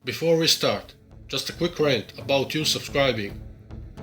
Before we start, just a quick rant about you subscribing.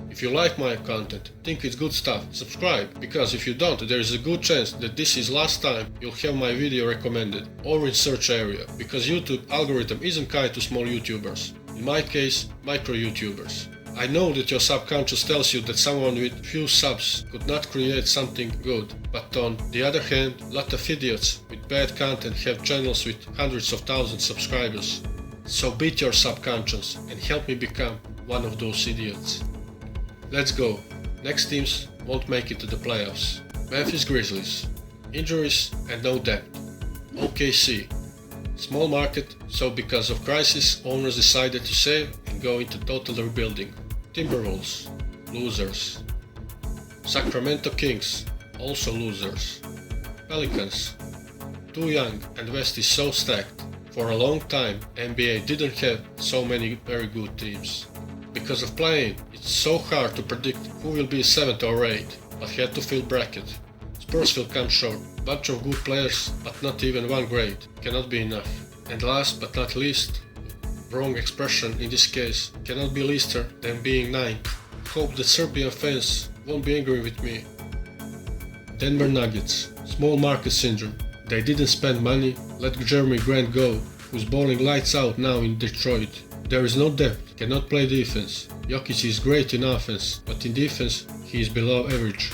If you like my content, think it's good stuff, subscribe, because if you don't, there is a good chance that this is last time you'll have my video recommended or in search area, because YouTube algorithm isn't kind to small YouTubers. In my case, micro YouTubers. I know that your subconscious tells you that someone with few subs could not create something good, but on the other hand, a lot of idiots with bad content have channels with hundreds of thousands subscribers. So beat your subconscious and help me become one of those idiots. Let's go. Next teams won't make it to the playoffs. Memphis Grizzlies. Injuries and no depth. OKC. Small market, so because of crisis, owners decided to save and go into total rebuilding. Timberwolves. Losers. Sacramento Kings. Also losers. Pelicans. Too young and West is so stacked. For a long time, NBA didn't have so many very good teams. Because of playing, it's so hard to predict who will be 7th or 8th, but had to fill bracket. Spurs will come short. Bunch of good players, but not even one grade. Cannot be enough. And last but not least, wrong expression in this case, cannot be leaster than being 9th. Hope that Serbian fans won't be angry with me. Denver Nuggets. Small market syndrome. They didn't spend money, let Jeremy Grant go, who's balling lights out now in Detroit. There is no depth, cannot play defense. Jokic is great in offense, but in defense he is below average.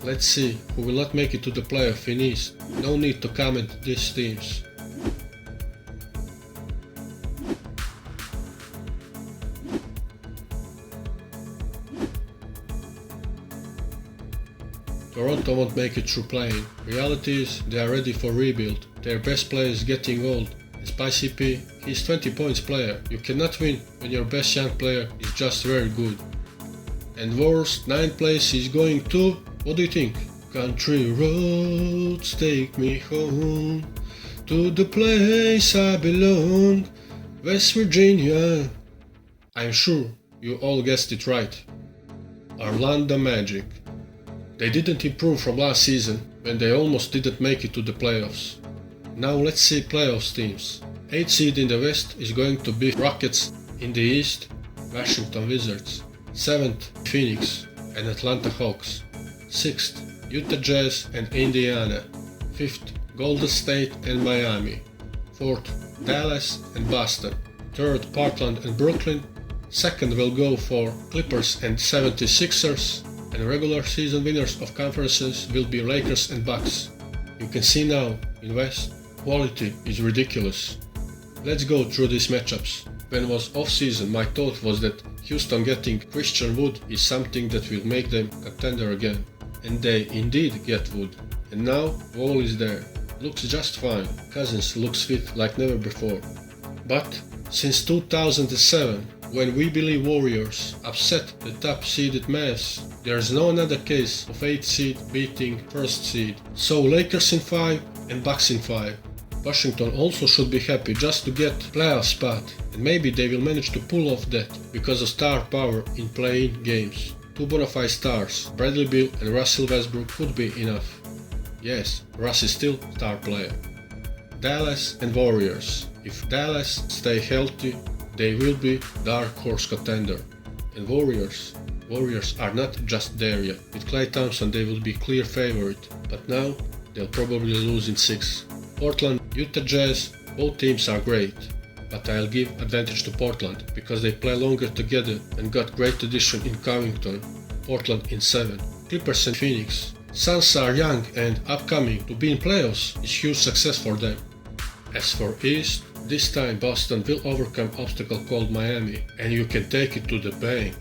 Let's see who will not make it to the playoff in East. No need to comment these teams. Toronto won't make it through playing. Reality is they are ready for rebuild. Their best player is getting old. And Spicy P, he's 20 points player. You cannot win when your best young player is just very good. And worst, 9th place is going to, what do you think? Country roads take me home to the place I belong, West Virginia. I'm sure you all guessed it right. Orlando Magic. They didn't improve from last season when they almost didn't make it to the playoffs. Now let's see playoffs teams. 8th seed in the West is going to be Rockets. In the East, Washington Wizards. 7th, Phoenix and Atlanta Hawks. 6th, Utah Jazz and Indiana. 5th, Golden State and Miami. 4th, Dallas and Boston. 3rd, Portland and Brooklyn. 2nd will go for Clippers and 76ers. And regular season winners of conferences will be Lakers and Bucks. You can see now, in West, quality is ridiculous. Let's go through these matchups. When was off-season, my thought was that Houston getting Christian Wood is something that will make them contender again. And they indeed get Wood. And now, Wall is there. Looks just fine. Cousins looks fit like never before. But, since 2007, when we believe Warriors upset the top-seeded Mavs, there's no another case of 8th seed beating 1st seed. So Lakers in 5 and Bucks in 5. Washington also should be happy just to get playoff spot, and maybe they will manage to pull off that because of star power in play-in games. 2 bona fide stars, Bradley Beal and Russell Westbrook could be enough. Yes, Russ is still star player. Dallas and Warriors. If Dallas stay healthy, they will be dark horse contender. And Warriors are not just there yet. With Klay Thompson they will be clear favorite, but now they'll probably lose in 6. Portland, Utah Jazz, both teams are great, but I'll give advantage to Portland because they play longer together and got great addition in Covington. Portland in 7. Clippers and Phoenix. Suns are young and upcoming. To be in playoffs is huge success for them. As for East, this time Boston will overcome obstacle called Miami, and you can take it to the bank.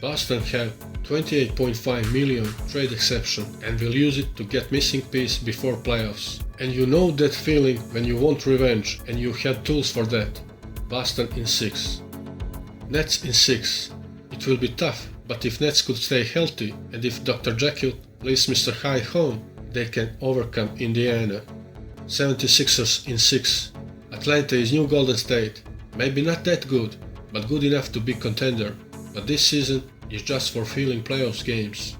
Boston have 28.5 million trade exception and will use it to get missing piece before playoffs. And you know that feeling when you want revenge and you have tools for that. Boston in 6. Nets in 6. It will be tough, but if Nets could stay healthy and if Dr. Jekyll leaves Mr. Hyde home, they can overcome Indiana. 76ers in 6. Atlanta is new Golden State. Maybe not that good, but good enough to be contender. But this season is just for filling playoffs games.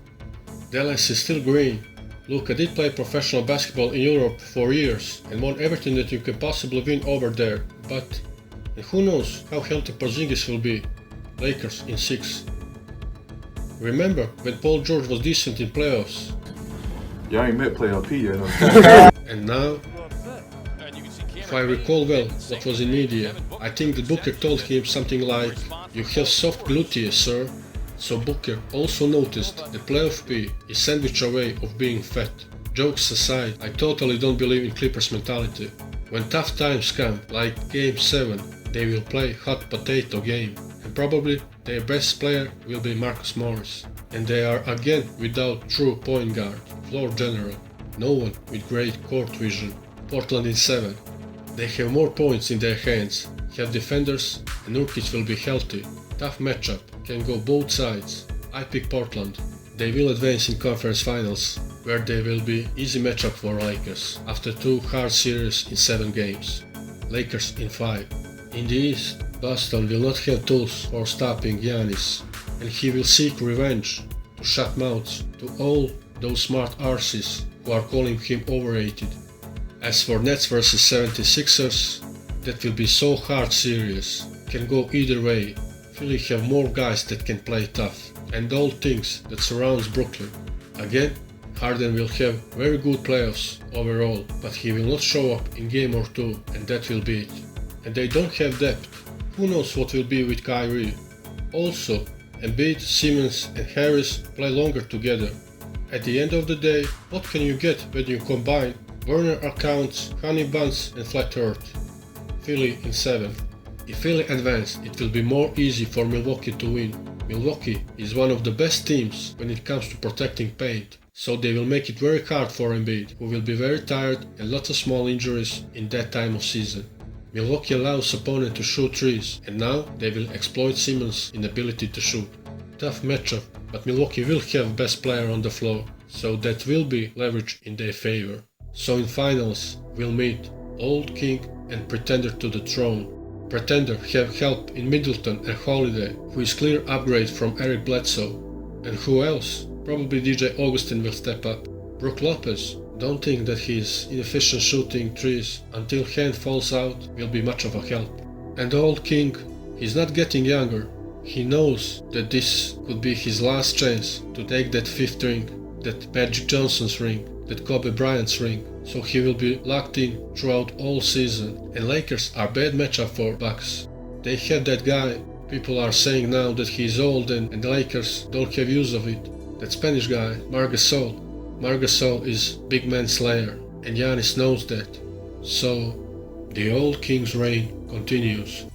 Dallas is still green. Luka did play professional basketball in Europe for years and won everything that you can possibly win over there, but And who knows how healthy Porzingis will be. Lakers in 6. Remember when Paul George was decent in playoffs? Yeah, I ain't met playoff P yet. And now, if I recall well what was in media, I think the Booker told him something like, "You have soft gluteus, sir." So Booker also noticed that playoff P is sandwich away of being fat. Jokes aside, I totally don't believe in Clippers mentality. When tough times come, like Game 7, they will play hot potato game, and probably their best player will be Marcus Morris. And they are again without true point guard, floor general, no one with great court vision. Portland in 7. They have more points in their hands, have defenders, and Nurkic will be healthy. Tough matchup, can go both sides. I pick Portland. They will advance in conference finals, where they will be easy matchup for Lakers after 2 hard series in 7 games. Lakers in 5. In the East, Boston will not have tools for stopping Giannis, and he will seek revenge to shut mouths to all those smart arses who are calling him overrated. As for Nets vs 76ers, that will be so hard series, can go either way. Philly have more guys that can play tough, and all things that surrounds Brooklyn. Again, Harden will have very good playoffs overall, but he will not show up in game or 2, and that will be it. And they don't have depth. Who knows what will be with Kyrie? Also, Embiid, Simmons and Harris play longer together. At the end of the day, what can you get when you combine burner accounts, honey buns and flat earth? Philly in 7. If Philly advance, it will be more easy for Milwaukee to win. Milwaukee is one of the best teams when it comes to protecting paint, so they will make it very hard for Embiid, who will be very tired and lots of small injuries in that time of season. Milwaukee allows opponent to shoot threes, and now they will exploit Simmons' inability to shoot. Tough matchup, but Milwaukee will have best player on the floor, so that will be leverage in their favor. So in finals, we'll meet Old King and Pretender to the throne. Pretender have help in Middleton and Holiday, who is clear upgrade from Eric Bledsoe. And who else? Probably DJ Augustin will step up. Brook Lopez, don't think that his inefficient shooting threes until hand falls out will be much of a help. And Old King, he's not getting younger. He knows that this could be his last chance to take that 5th ring, that Magic Johnson's ring, that Kobe Bryant's ring, so he will be locked in throughout all season. And Lakers are bad matchup for Bucks. They had that guy, people are saying now that he's old and the Lakers don't have use of it. That Spanish guy, Marc Gasol. Marc Gasol is big man slayer, and Giannis knows that. So, the Old King's reign continues.